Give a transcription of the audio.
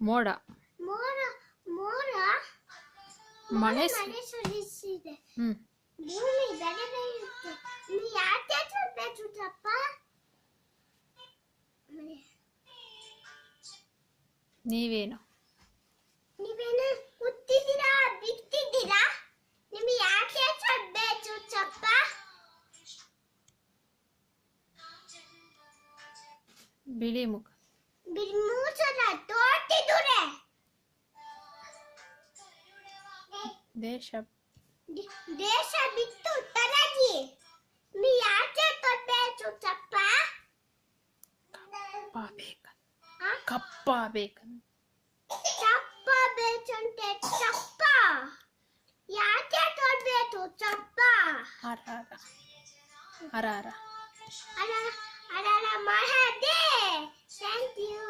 ಮೋಡ ಮೋಡ ಮೋಡ ಮಳೆ ಮಳೆ ಸುರಿಸಿದೆ. ಹ್ಮ್ ಭೂಮಿ ಬೆಳೆ ಬೆಳೆಯುತ್ತೆ. ನೀ ಯಾಕೆ ಚುಚ್ಚಪ್ಪ? ನೀವೇನು ನೀವೇನು ಹುಟ್ಟಿದ್ದೀರಾ ಬಿತ್ತಿದ್ದೀರಾ? ನಿಮಗೆ ಯಾಕೆ ಚುಚ್ಚಪ್ಪ? ಬಿಳಿ ಮುಖ ಮೂಸದ ತೋಟಿದುರೆ ದೇಶ ದೇಶ ಬಿಟ್ಟು ತರಗಿ. ನೀ ಯಾಕೆ ಚುಚ್ಚಪ್ಪ? ಕಪ್ಪ ಬೇಕಂತ ಚಪ್ಪ ಬೇಕಂತೆ ಚಪ್ಪ. ಯಾಕೆ ಚುಚ್ಚಪ್ಪ? ಹರ ಹರ ಹರ ಅಲ್ಲ ಮಹದೇ. Thank you.